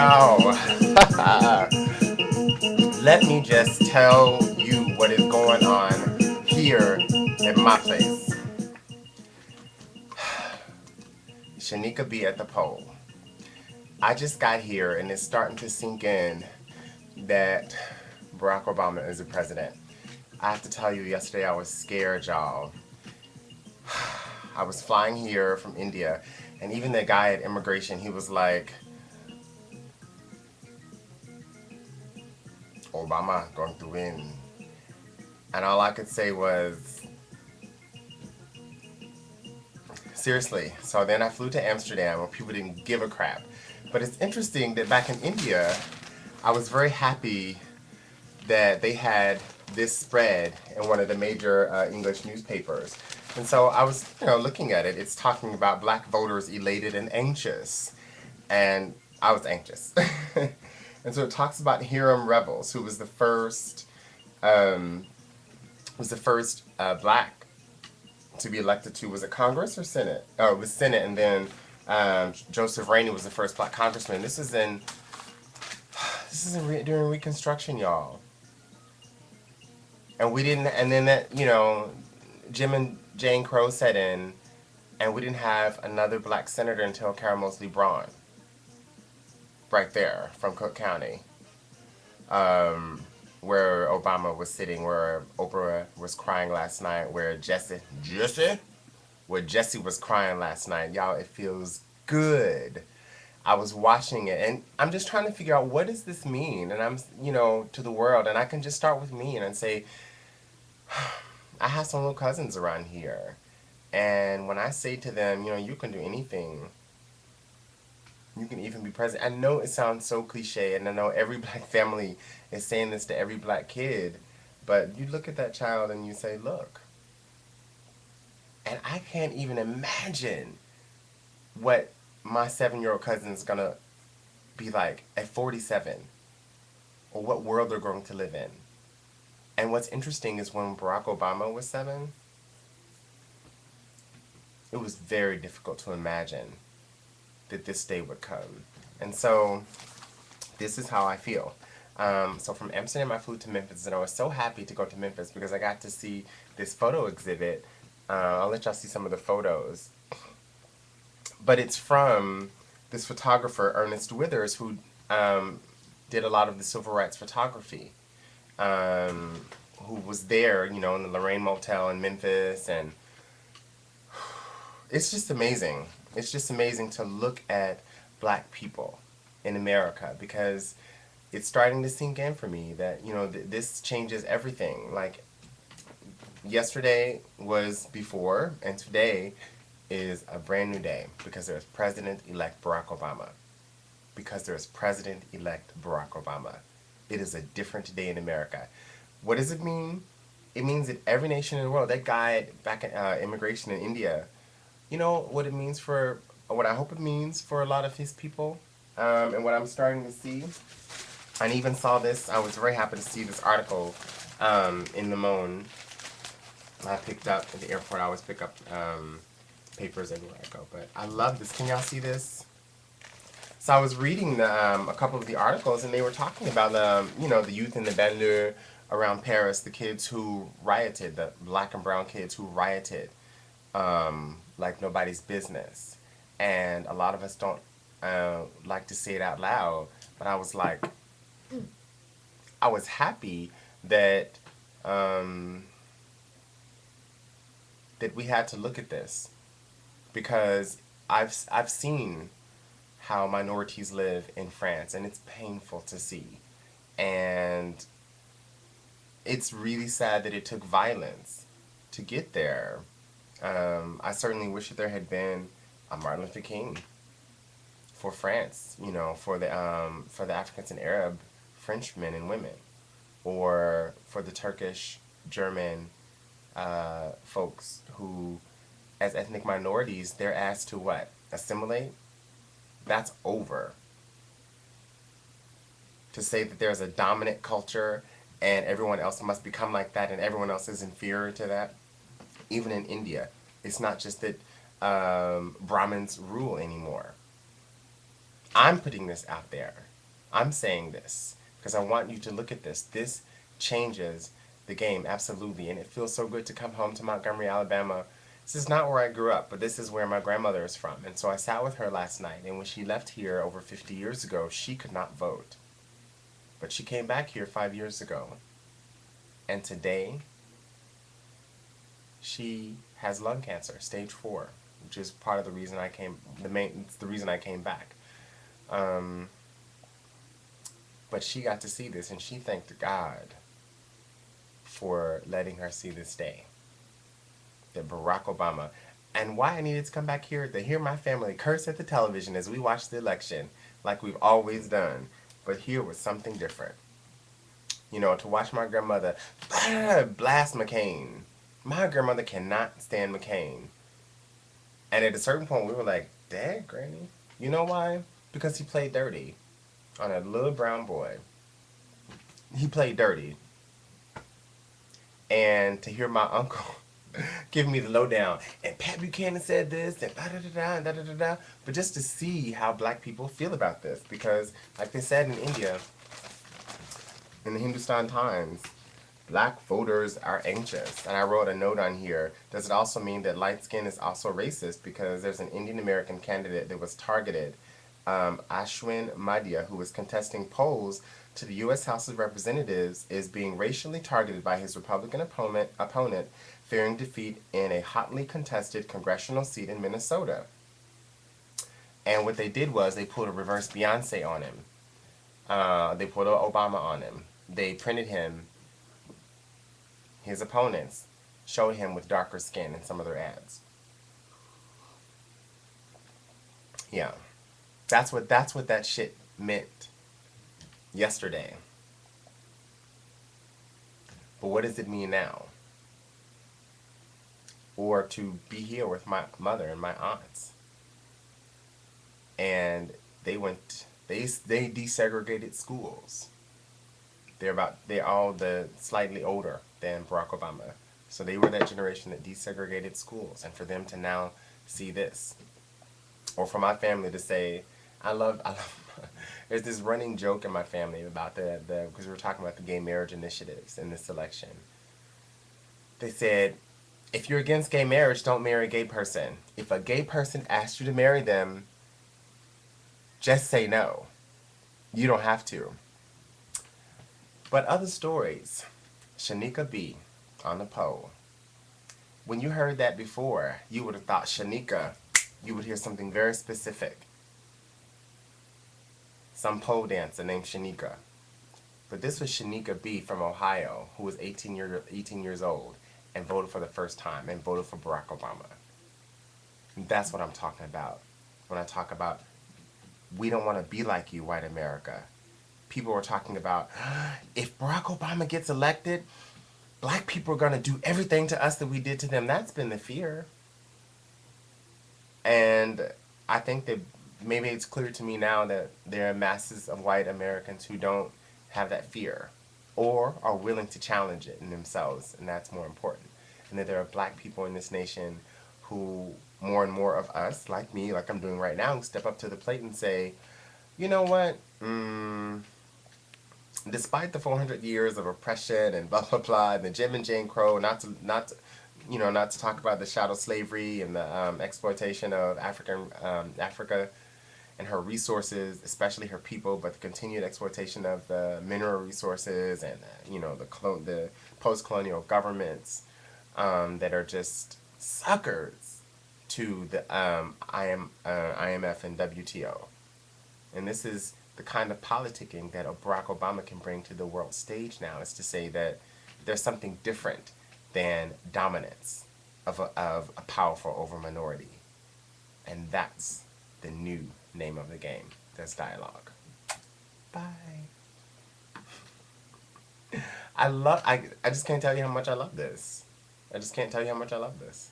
Y'all, let me just tell you what is going on here at my place. Shaneka B at the pole. I just got here and it's starting to sink in that Barack Obama is the president. I have to tell you, yesterday I was scared, y'all. I was flying here from India, and even the guy at immigration, he was like, Obama going to win. And all I could say was, seriously. So then I flew to Amsterdam where people didn't give a crap. But it's interesting that back in India, I was very happy that they had this spread in one of the major English newspapers. And so I was, looking at it. It's talking about black voters elated and anxious. And I was anxious. And so it talks about Hiram Rebels, who was the first black to be elected to, was it Congress or Senate? Oh, it was Senate, and then Joseph Rainey was the first black congressman. This is during Reconstruction, y'all. And we didn't, and then that, Jim and Jane Crow set in, and we didn't have another black senator until Kara Mosley Braun, right there from Cook County, where Obama was sitting, where Oprah was crying last night, where Jesse was crying last night. Y'all, it feels good. I was watching it, and I'm just trying to figure out, what does this mean? And I'm, to the world, and I can just start with me and say, I have some little cousins around here, and when I say to them, you can do anything, you can even be president. I know it sounds so cliche, and I know every black family is saying this to every black kid, but you look at that child and you say, look. And I can't even imagine what my 7-year-old cousin is going to be like at 47, or what world they're going to live in. And what's interesting is when Barack Obama was 7, it was very difficult to imagine that this day would come. And so this is how I feel. So from Amsterdam, I flew to Memphis, and I was so happy to go to Memphis because I got to see this photo exhibit. I'll let y'all see some of the photos. But it's from this photographer, Ernest Withers, who did a lot of the civil rights photography, who was there, in the Lorraine Motel in Memphis, and it's just amazing. It's just amazing to look at black people in America, because it's starting to sink in for me that, this changes everything. Like, yesterday was before, and today is a brand new day, because there's President-elect Barack Obama. Because there's President-elect Barack Obama. It is a different day in America. What does it mean? It means that every nation in the world, that guy back in immigration in India, what it means for, what I hope it means for a lot of his people, and what I'm starting to see. I even saw this, I was very happy to see this article in the Monde. I picked up at the airport. I always pick up papers everywhere I go, but I love this. Can y'all see this? So I was reading a couple of the articles, and they were talking about the youth in the banlieue around Paris, the kids who rioted, the black and brown kids who rioted like nobody's business. And a lot of us don't like to say it out loud, but I was like, I was happy that that we had to look at this, because I've seen how minorities live in France, and it's painful to see. And it's really sad that it took violence to get there. I certainly wish that there had been a Martin Luther King for France, for the Africans and Arab French men and women, or for the Turkish, German folks who, as ethnic minorities, they're asked to what? Assimilate? That's over. To say that there's a dominant culture and everyone else must become like that and everyone else is inferior to that. Even in India, it's not just that Brahmins rule anymore. I'm putting this out there. I'm saying this because I want you to look at this. This changes the game, absolutely. And it feels so good to come home to Montgomery, Alabama. This is not where I grew up, but this is where my grandmother is from. And so I sat with her last night, and when she left here over 50 years ago, she could not vote. But she came back here 5 years ago. And today, she has lung cancer, stage 4, which is part of the reason I came, it's the reason I came back. Um, but she got to see this, and she thanked God for letting her see this day. That Barack Obama, and why I needed to come back here, to hear my family curse at the television as we watched the election, like we've always done. But here was something different. You know, to watch my grandmother blast McCain. My grandmother cannot stand McCain. And at a certain point, we were like, Dad, Granny. You know why? Because he played dirty on a little brown boy. He played dirty. And to hear my uncle give me the lowdown, and Pat Buchanan said this, and da-da-da-da, and da-da-da-da. But just to see how black people feel about this, because like they said in India, in the Hindustan Times, black voters are anxious. And I wrote a note on here. Does it also mean that light skin is also racist? Because there's an Indian American candidate that was targeted, Ashwin Madhya, who was contesting polls to the U.S. House of Representatives, is being racially targeted by his Republican opponent, fearing defeat in a hotly contested congressional seat in Minnesota. And what they did was they pulled a reverse Beyonce on him. They pulled an Obama on him. They printed him, his opponents, showed him with darker skin in some of their ads. Yeah. That's what that shit meant yesterday. But what does it mean now? Or to be here with my mother and my aunts. And they desegregated schools. They're all the slightly older than Barack Obama. So they were that generation that desegregated schools. And for them to now see this, or for my family to say, I love there's this running joke in my family about because we were talking about the gay marriage initiatives in this election. They said, if you're against gay marriage, don't marry a gay person. If a gay person asks you to marry them, just say no. You don't have to. But other stories, Shaneka B on the pole. When you heard that before, you would have thought Shaneka, you would hear something very specific. Some pole dancer named Shaneka. But this was Shaneka B from Ohio, who was 18 years old and voted for the first time and voted for Barack Obama. And that's what I'm talking about when I talk about we don't want to be like you, white America. People were talking about, if Barack Obama gets elected, black people are going to do everything to us that we did to them. That's been the fear. And I think that maybe it's clear to me now that there are masses of white Americans who don't have that fear or are willing to challenge it in themselves, and that's more important. And that there are black people in this nation who, more and more of us, like me, like I'm doing right now, who step up to the plate and say, you know what, despite the 400 years of oppression and blah blah blah, and the Jim and Jane Crow, not to talk about the chattel slavery and the exploitation of Africa and her resources, especially her people, but the continued exploitation of the mineral resources and the post-colonial governments that are just suckers to the IMF and WTO. And this is the kind of politicking that Barack Obama can bring to the world stage now, is to say that there's something different than dominance of a powerful over minority. And that's the new name of the game. There's dialogue. Bye. I just can't tell you how much I love this. I just can't tell you how much I love this.